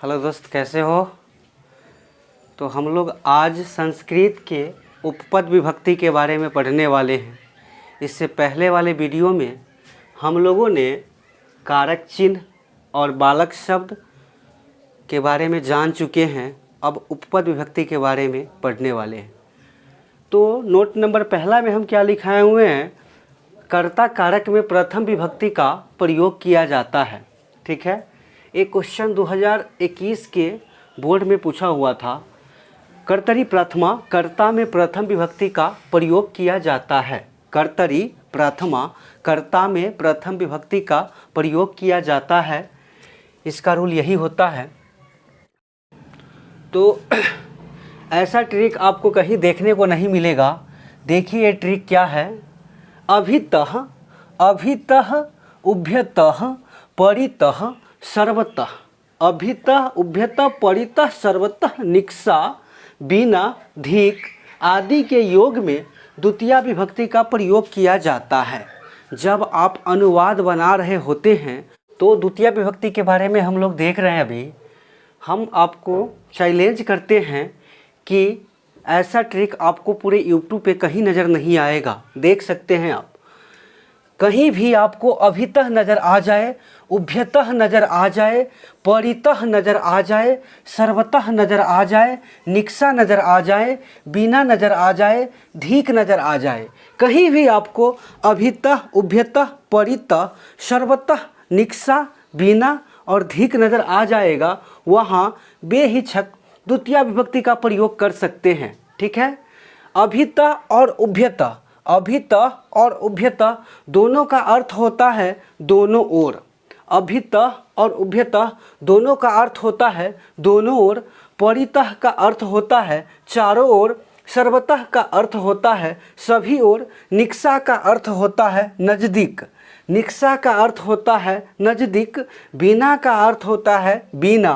Hello दोस्त, कैसे हो? तो हम लोग आज संस्कृत के उपपद विभक्ति के बारे में पढ़ने वाले हैं। इससे पहले वाले वीडियो में हम लोगों ने कारक चिन्ह और बालक शब्द के बारे में जान चुके हैं। अब उपपद विभक्ति के बारे में पढ़ने वाले हैं। तो नोट नंबर पहला में हम क्या लिखाए हुए हैं? कर्ता कारक में प्रथम विभक्ति का प्रयोग किया जाता है। ठीक है, एक क्वेश्चन 2021 के बोर्ड में पूछा हुआ था। कर्तरी प्रथमा कर्ता में प्रथम विभक्ति का प्रयोग किया जाता है। कर्तरी प्रथमा कर्ता में प्रथम विभक्ति का प्रयोग किया जाता है। इसका रूल यही होता है। तो ऐसा ट्रिक आपको कहीं देखने को नहीं मिलेगा। देखिए ये ट्रिक क्या है। अभितः अभितः उभयतः परितः सर्वतः। अभितः उभयतः परितः सर्वतः निक्सा बिना धिक आदि के योग में द्वितीया विभक्ति का प्रयोग किया जाता है। जब आप अनुवाद बना रहे होते हैं तो द्वितीया विभक्ति के बारे में हम लोग देख रहे हैं। अभी हम आपको चैलेंज करते हैं कि ऐसा ट्रिक आपको पूरे यूट्यूब पे कहीं नज़र नहीं आएगा। देख सकते हैं आप, कहीं भी आपको अभितः नज़र आ जाए, उभयतः नज़र आ जाए, परितः नज़र आ जाए, सर्वतः नज़र आ जाए, निक्सा नज़र आ जाए, बिना नज़र आ जाए, धीक नज़र आ जाए, कहीं भी आपको अभितः उभयतः परितः सर्वतः निक्सा बिना और धीक नज़र आ जाएगा, वहाँ बेहिचक द्वितीया विभक्ति का प्रयोग कर सकते हैं। ठीक है, अभितः और उभयतः, अभितः और उभयतः दोनों का अर्थ होता है दोनों ओर। अभितः और उभयतः दोनों का अर्थ होता है दोनों ओर। परितः का अर्थ होता है चारों ओर। सर्वतः का अर्थ होता है सभी ओर। निक्सा का अर्थ होता है नज़दीक। निक्सा का अर्थ होता है नज़दीक। बिना का अर्थ होता है बिना।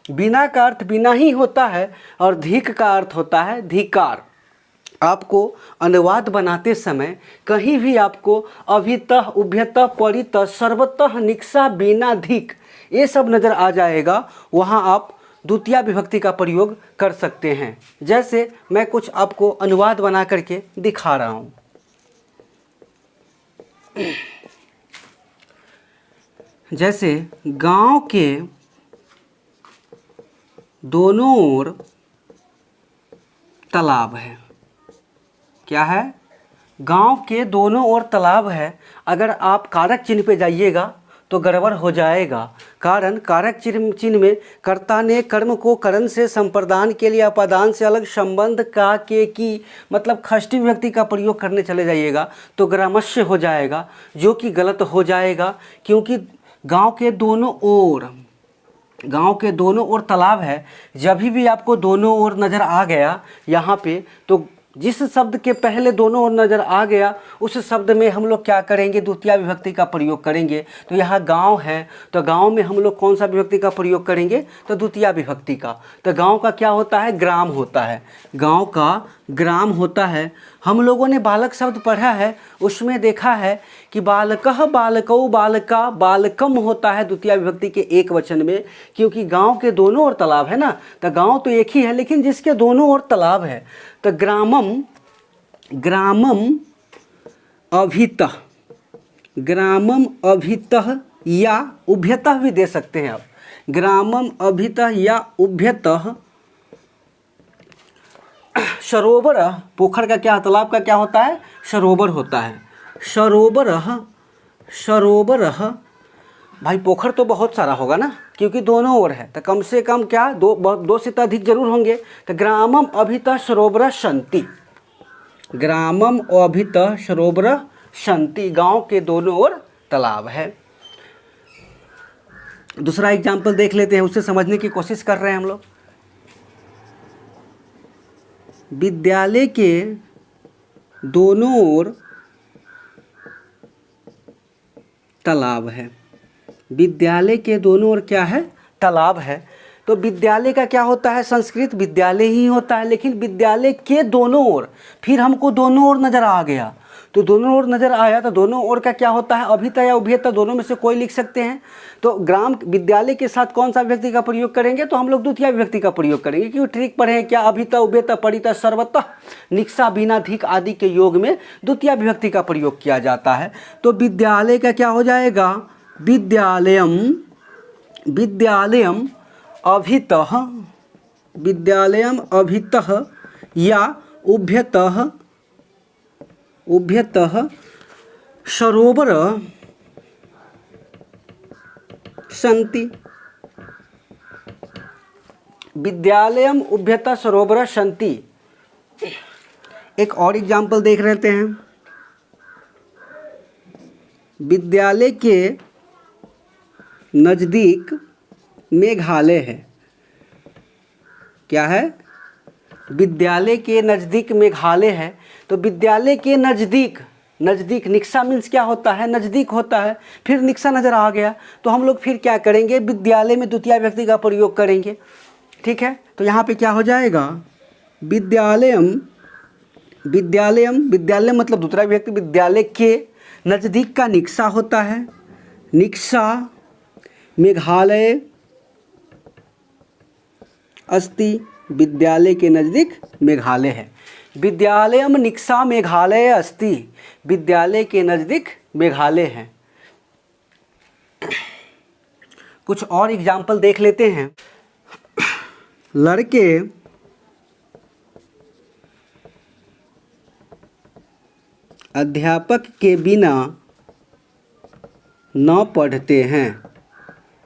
बिना का अर्थ बिना ही होता है। और धीक का अर्थ होता है धिकार। आपको अनुवाद बनाते समय कहीं भी आपको अभितः उभयतः परितः सर्वतः निक्सा बिना धिक ये सब नज़र आ जाएगा, वहाँ आप द्वितीया विभक्ति का प्रयोग कर सकते हैं। जैसे मैं कुछ आपको अनुवाद बना करके दिखा रहा हूँ। जैसे गांव के दोनों ओर तालाब है। क्या है? गांव के दोनों ओर तालाब है। अगर आप कारक चिन्ह पे जाइएगा तो गड़बड़ हो जाएगा। कारण कारक चिन्ह में कर्ता ने कर्म को करण से संप्रदान के लिए अपादान से अलग संबंध का के की मतलब षष्ठी विभक्ति का प्रयोग करने चले जाइएगा तो ग्रामस्य हो जाएगा, जो कि गलत हो जाएगा। क्योंकि गांव के दोनों ओर तालाब है। जब भी आपको दोनों ओर नज़र आ गया यहाँ पे, तो जिस शब्द के पहले दोनों ओर नज़र आ गया उस शब्द में हम लोग क्या करेंगे? द्वितीया विभक्ति का प्रयोग करेंगे। तो यहाँ गांव है तो गांव में हम लोग कौन सा विभक्ति का प्रयोग करेंगे? तो द्वितीया विभक्ति का। तो गांव का क्या होता है? ग्राम होता है। गांव का ग्राम होता है। हम लोगों ने बालक शब्द पढ़ा है, उसमें देखा है कि बालकः बालकौ बालका बालकम होता है द्वितीया विभक्ति के एक वचन में। क्योंकि गांव के दोनों ओर तालाब है ना, तो गांव तो एक ही है लेकिन जिसके दोनों ओर तालाब है। तो ग्रामम अभितः, ग्रामम अभितः या उभयतः भी दे सकते हैं आप। ग्रामम अभितः या उभयतः। सरोवर, पोखर का क्या, तालाब का क्या होता है? सरोवर होता है। सरोवरः भाई पोखर तो बहुत सारा होगा ना, क्योंकि दोनों ओर है तो कम से कम क्या दो से अधिक जरूर होंगे। तो ग्रामम अभितः सरोवर सन्ति। ग्रामम अभितः सरोवर सन्ति, गांव के दोनों ओर तालाब है। दूसरा एग्जाम्पल देख लेते हैं, उससे समझने की कोशिश कर रहे हैं हम लोग। विद्यालय के दोनों ओर तालाब है। विद्यालय के दोनों ओर क्या है? तालाब है। तो विद्यालय का क्या होता है, संस्कृत विद्यालय ही होता है, लेकिन विद्यालय के दोनों ओर, फिर हमको दोनों ओर नज़र आ गया, तो दोनों ओर नज़र आया, तो दोनों ओर का क्या होता है, अभिता या उभयता, दोनों में से कोई लिख सकते हैं। तो ग्राम विद्यालय के साथ कौन सा विभक्ति का प्रयोग करेंगे, तो हम लोग द्वितीय विभक्ति का प्रयोग करेंगे, क्योंकि ट्रिक पढ़े क्या, अभिता उभयता परिता सर्वतः निक्सा बिना धिक आदि के योग में द्वितीय विभक्ति का प्रयोग किया जाता है। तो विद्यालय का क्या हो जाएगा, विद्यालयम, विद्यालयम अभितः, विद्यालयम अभितः या उभयतः, उभयतः सरोवर सन्ति, विद्यालयम उभयतः सरोवर सन्ति। एक और एग्जाम्पल देख लेते हैं, विद्यालय के नज़दीक मेघालय है, क्या है, विद्यालय के नज़दीक मेघालय है। तो विद्यालय के नज़दीक, नज़दीक निक्सा मीन्स क्या होता है, नज़दीक होता है, फिर निक्सा नज़र आ गया, तो हम लोग फिर क्या करेंगे, विद्यालय में द्वितीय विभक्ति का प्रयोग करेंगे, ठीक है। तो यहाँ पे क्या हो जाएगा, विद्यालयम, विद्यालयम, विद्यालय मतलब दूसरा विभक्ति, विद्यालय के नज़दीक का निक्सा होता है, निक्सा मेघालय अस्ति, विद्यालय के नज़दीक मेघालय है, विद्यालयम निक्सा मेघालय अस्ति, विद्यालय के नज़दीक मेघालय है। कुछ और एग्जाम्पल देख लेते हैं, लड़के अध्यापक के बिना न पढ़ते हैं,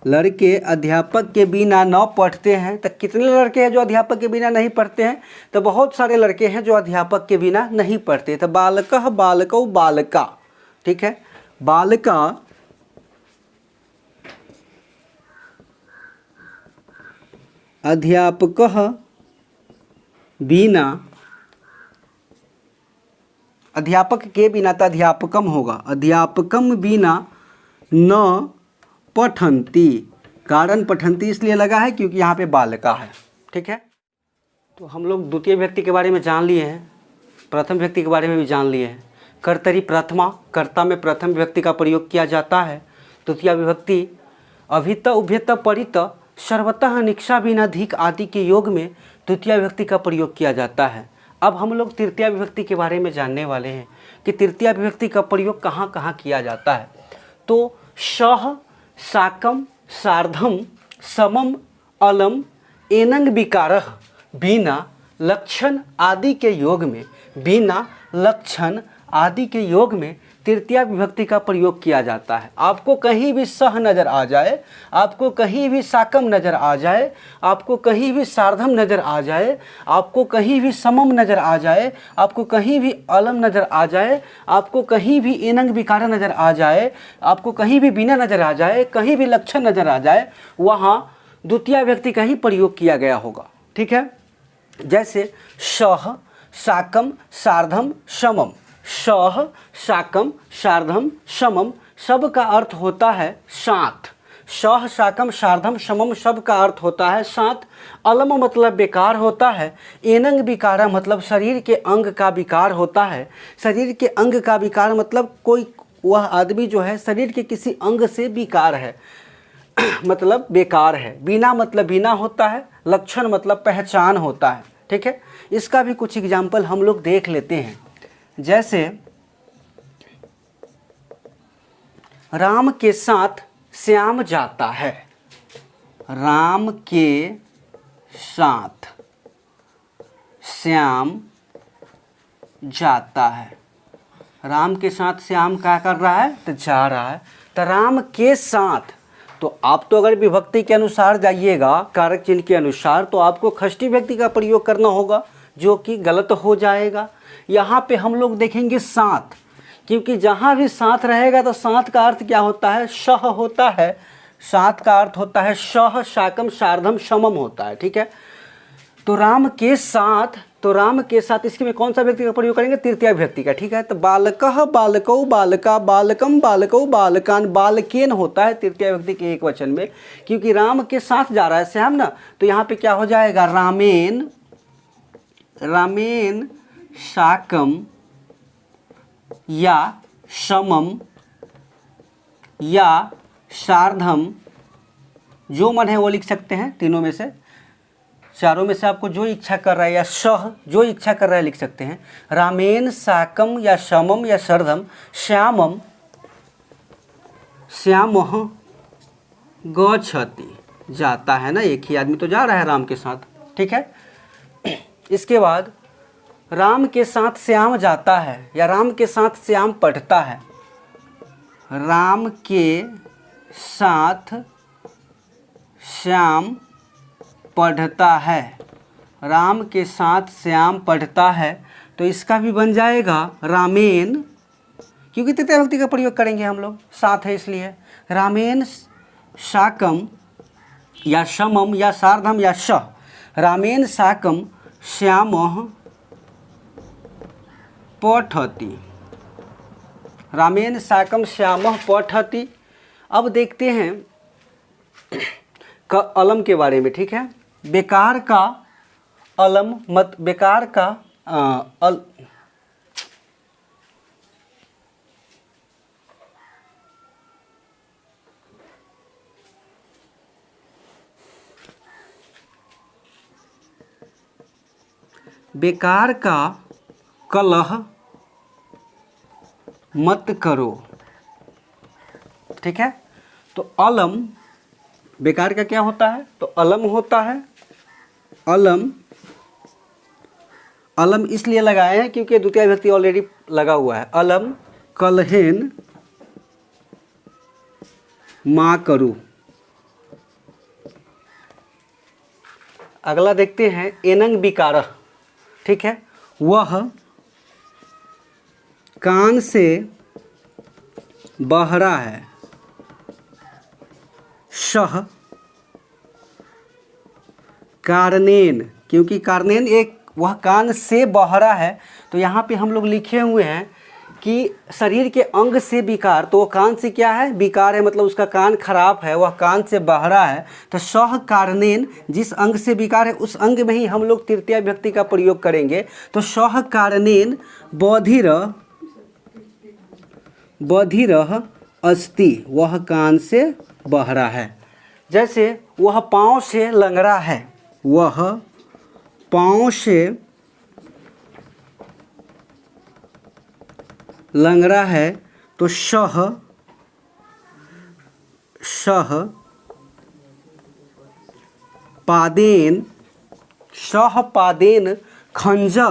लड़के अध्यापक के बिना न पढ़ते हैं। तो कितने लड़के हैं जो अध्यापक के बिना नहीं पढ़ते हैं, तो बहुत सारे लड़के हैं जो अध्यापक के बिना नहीं पढ़ते। तो बालकः बालकौ बालका, ठीक है, बालका अध्यापकः बिना, अध्यापक के बिना तो अध्यापकम होगा, अध्यापकम बिना न पठन्ति, कारण पठन्ति इसलिए लगा है क्योंकि यहाँ पे बालका है, ठीक है। तो हम लोग द्वितीय विभक्ति के बारे में जान लिए हैं, प्रथम विभक्ति के बारे में भी जान लिए हैं। कर्तरी प्रथमा, कर्ता में प्रथम विभक्ति का प्रयोग किया जाता है। द्वितीय विभक्ति अभित उभयत परित सर्वतः निक्सा बिना धिक आदि के योग में द्वितीय विभक्ति का प्रयोग किया जाता है। अब हम लोग तृतीय विभक्ति के बारे में जानने वाले हैं कि तृतीय विभक्ति का प्रयोग कहाँ कहाँ किया जाता है। तो शः, साकम, सार्धम, समम, अलम, एनंग विकारः बिना लक्षण आदि के योग में, बिना लक्षण आदि के योग में तृतीय विभक्ति का प्रयोग किया जाता है। आपको कहीं भी सह नज़र आ जाए, आपको कहीं भी साकम नज़र आ जाए, आपको कहीं भी सार्धम नज़र आ जाए, आपको कहीं भी समम नज़र आ जाए, आपको कहीं भी अलम नज़र आ जाए, आपको कहीं भी एनंग विकार नज़र आ जाए, आपको कहीं भी बिना नज़र आ जाए, कहीं भी लक्षण नज़र आ जाए, वहाँ द्वितीय विभक्ति का ही प्रयोग किया गया होगा, ठीक है। जैसे शः, साकम, सार्धम, समम, शः, साकम, सार्धम, समम सब का अर्थ होता है साथ। शः, साकम, सार्धम, समम सब का अर्थ होता है साथ। अलम मतलब बेकार होता है। एनंग विकारा मतलब शरीर के अंग का विकार होता है। शरीर के अंग का विकार मतलब कोई वह आदमी जो है शरीर के किसी अंग से विकार है मतलब बेकार है। बिना मतलब बिना होता है। लक्षण मतलब पहचान होता है, ठीक है। इसका भी कुछ एग्जाम्पल हम लोग देख लेते हैं। जैसे राम के साथ श्याम जाता है। राम के साथ श्याम जाता है। राम के साथ श्याम क्या कर रहा है? तो जा रहा है। तो राम के साथ, तो आप तो अगर विभक्ति के अनुसार जाइएगा, कारक चिन्ह के अनुसार, तो आपको षष्ठी विभक्ति का प्रयोग करना होगा, जो कि गलत हो जाएगा। यहाँ पे हम लोग देखेंगे साथ, क्योंकि जहाँ भी साथ रहेगा तो साथ का अर्थ क्या होता है? शह होता है। साथ का अर्थ होता है शह, शाकम, सार्धम, समम होता है, ठीक है। तो राम के साथ इसके में कौन सा व्यक्ति का प्रयोग करेंगे? तृतीया विभक्ति का। ठीक है, तो बालकः बालकौ बालका बालकम बालकौ बालकान बालकेन होता है तृतीया विभक्ति के एक वचन में, क्योंकि राम के साथ जा रहा है श्याम ना, तो यहाँ पे क्या हो जाएगा? रामेन साकम या समम या सार्धम, जो मन है वो लिख सकते हैं, तीनों में से, चारों में से आपको जो इच्छा कर रहा है, या सह जो इच्छा कर रहा है लिख सकते हैं। रामेन साकम या समम या सर्धम श्यामम श्यामः गच्छति, जाता है ना, एक ही आदमी तो जा रहा है राम के साथ। ठीक है, इसके बाद राम के साथ श्याम जाता है या राम के साथ श्याम पढ़ता है। राम के साथ श्याम पढ़ता है, राम के साथ श्याम पढ़ता है, तो इसका भी बन जाएगा रामेन, क्योंकि तृतीया विभक्ति का प्रयोग करेंगे हम लोग, साथ है इसलिए। रामेन साकम या समम या सार्धम या सह, रामेन साकम श्यामः पठति, रामेन साकम श्यामः पठति। अब देखते हैं अलम के बारे में। ठीक है, बेकार का अलम मत, बेकार का बेकार का कलह मत करो। ठीक है, तो अलम बेकार का क्या होता है? तो अलम होता है। अलम इसलिए लगाए हैं क्योंकि द्वितीय विभक्ति ऑलरेडी लगा हुआ है। अलम कलहेन मा करू। अगला देखते हैं एनंग बिकारह। ठीक है, वह कान से बहरा है। शह कारनेन, क्योंकि कारनेन एक वह कान से बहरा है, तो यहाँ पे हम लोग लिखे हुए हैं कि शरीर के अंग से विकार, तो वो कान से क्या है? विकार है, मतलब उसका कान खराब है, वह कान से बहरा है। तो सह कारनेन, जिस अंग से विकार है उस अंग में ही हम लोग तृतीया विभक्ति का प्रयोग करेंगे। तो सह कारनेन बधिरः अस्ति, वह कान से बहरा है। जैसे वह पाँव से लंगड़ा है, वह पाँव से लंगड़ा है, तो शह पादेन खंजः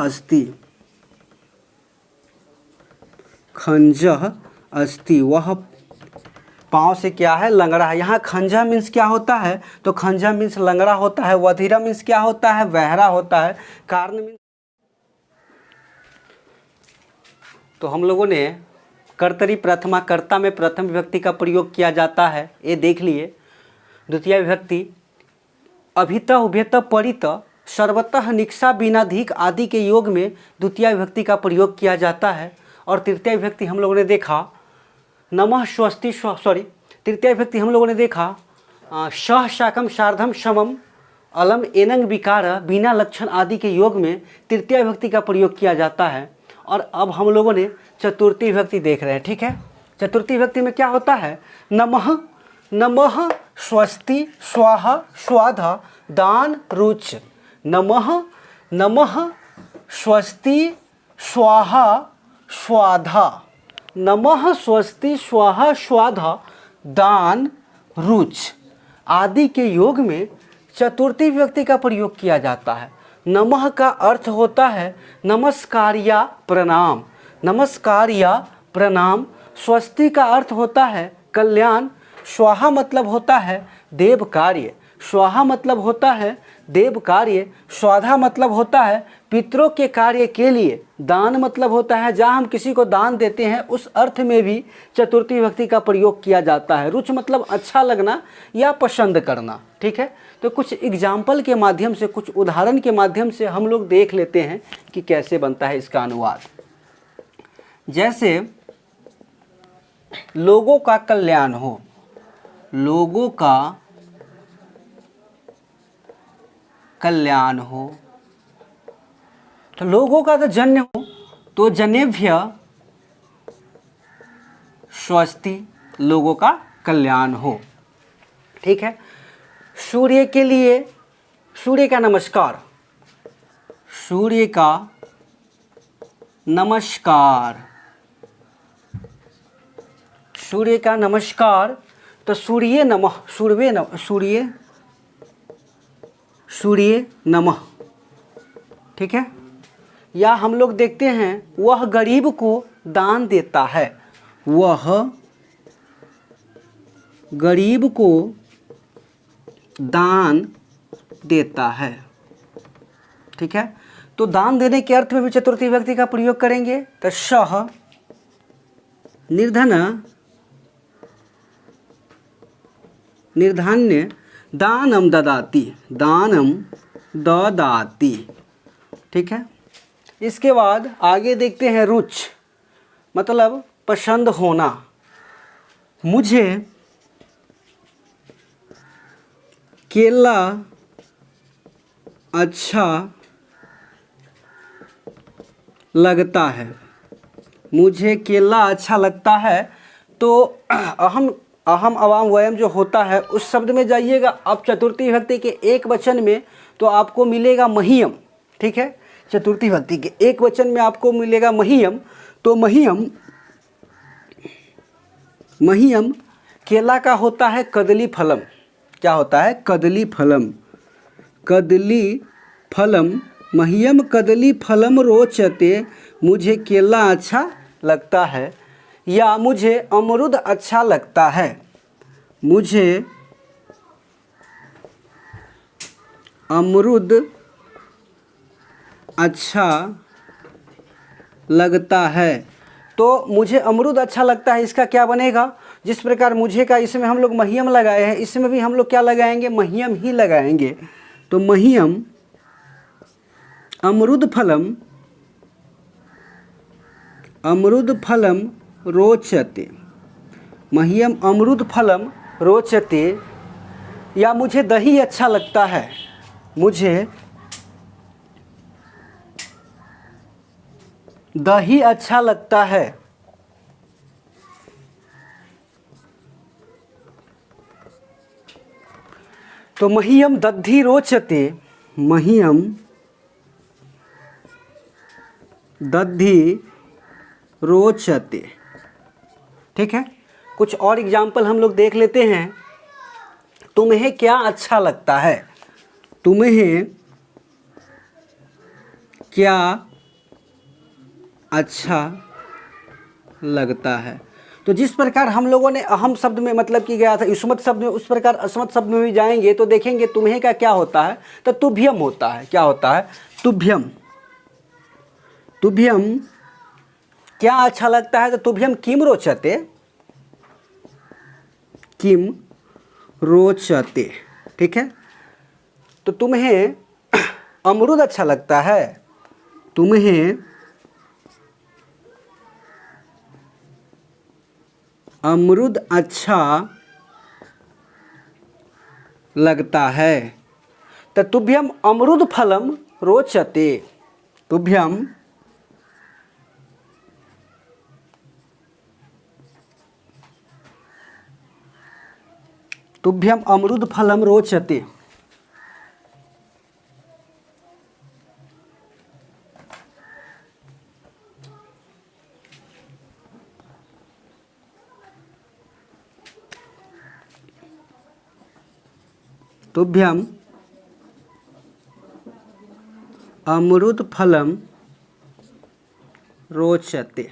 अस्ति, वह पाँव से क्या है? लंगड़ा है। यहाँ खंजा मीन्स क्या होता है? तो खंजा मीन्स लंगड़ा होता है। वधिरा मीन्स क्या होता है? बहरा होता है। कारण मीन्स, तो हम लोगों ने कर्तरी प्रथमा, कर्ता में प्रथम विभक्ति का प्रयोग किया जाता है, ये देख लिए। द्वितीय विभक्ति अभितः उभयतः परितः सर्वतः निक्षा बिनाधिक आदि के योग में द्वितीय विभक्ति का प्रयोग किया जाता है। और तृतीय विभक्ति हम लोगों ने देखा नमः स्वस्ति तृतीय विभक्ति हम लोगों ने देखा सह शाकम सार्धम समम अलम एनंग विकार बिना लक्षण आदि के योग में तृतीय विभक्ति का प्रयोग किया जाता है। और अब हम लोगों ने चतुर्थी विभक्ति देख रहे हैं। ठीक है, चतुर्थी विभक्ति में क्या होता है? नमः स्वस्ति स्वाहा स्वाधा दान रुच। नमः स्वस्ति स्वाहा स्वाधा, नमः स्वस्ति स्वाहा स्वाधा दान रुच आदि के योग में चतुर्थी विभक्ति का प्रयोग किया जाता है। नमः का अर्थ होता है नमस्कार या प्रणाम, नमस्कार या प्रणाम। स्वस्ति का अर्थ होता है कल्याण। स्वाहा मतलब होता है देव कार्य, स्वाहा मतलब होता है देव कार्य। स्वाधा मतलब होता है पितरों के कार्य के लिए दान मतलब होता है जहाँ हम किसी को दान देते हैं, उस अर्थ में भी चतुर्थी विभक्ति का प्रयोग किया जाता है। रुच मतलब अच्छा लगना या पसंद करना, ठीक है। तो कुछ एग्जाम्पल के माध्यम से, कुछ उदाहरण के माध्यम से हम लोग देख लेते हैं कि कैसे बनता है इसका अनुवाद। जैसे लोगों का कल्याण हो, लोगों का कल्याण हो, तो लोगों का तो जन्य हो तो जनेभ्य स्वस्ति, लोगों का कल्याण हो, ठीक है। सूर्य के लिए, सूर्य का नमस्कार, सूर्य का नमस्कार, सूर्य का नमस्कार, तो सूर्य नमः, सूर्य नमः, ठीक है। या हम लोग देखते हैं वह गरीब को दान देता है, वह गरीब को दान देता है, ठीक है। तो दान देने के अर्थ में भी चतुर्थी विभक्ति का प्रयोग करेंगे। तो सह निर्धन्य दानम ददाति, दानम ददाति, ठीक है। इसके बाद आगे देखते हैं रुच मतलब पसंद होना। मुझे केला अच्छा लगता है, मुझे केला अच्छा लगता है। तो अहम अवाम वयम जो होता है उस शब्द में जाइएगा अब चतुर्थी विभक्ति के एक वचन में, तो आपको मिलेगा महियम, ठीक है। चतुर्थी विभक्ति के एक वचन में आपको मिलेगा महियम। तो महियम केला का होता है कदली फलम, क्या होता है? कदली फलम, कदली फलम, महियम कदली फलम रोचते, मुझे केला अच्छा लगता है। या मुझे अमरूद अच्छा लगता है, मुझे अमरूद अच्छा लगता है। तो मुझे अमरूद अच्छा लगता है, इसका क्या बनेगा? जिस प्रकार मुझे का इसमें हम लोग महियम लगाए हैं, इसमें भी हम लोग क्या लगाएंगे? महियम ही लगाएंगे। तो महियम अमरूद फलम रोचते, महियम अमरूद फलम रोचते। या मुझे दही अच्छा लगता है, मुझे दही अच्छा लगता है। तो महियम दद्धि रोचते, महियम दद्धि रोचते, ठीक है। कुछ और एग्जाम्पल हम लोग देख लेते हैं। तुम्हें क्या अच्छा लगता है, तुम्हें क्या अच्छा लगता है। तो जिस प्रकार हम लोगों ने अहम शब्द में मतलब कि गया था युष्मत शब्द में, उस प्रकार अस्मत् शब्द में भी जाएंगे तो देखेंगे तुम्हें का क्या होता है? तो तुभ्यम होता है। क्या होता है? तुभ्यम। तुभ्यम क्या अच्छा लगता है? तो तुभ्यम किम रोचते, किम रोचते, ठीक है। तो तुम्हें अमरूद अच्छा लगता है, तुम्हें अमरूद अच्छा लगता है। तो तुभ्यम अमरूद फलम रोचते, तुभ्यम अमरूद फलम रोचते। तुभ्यम अमरूद फलम रोचते।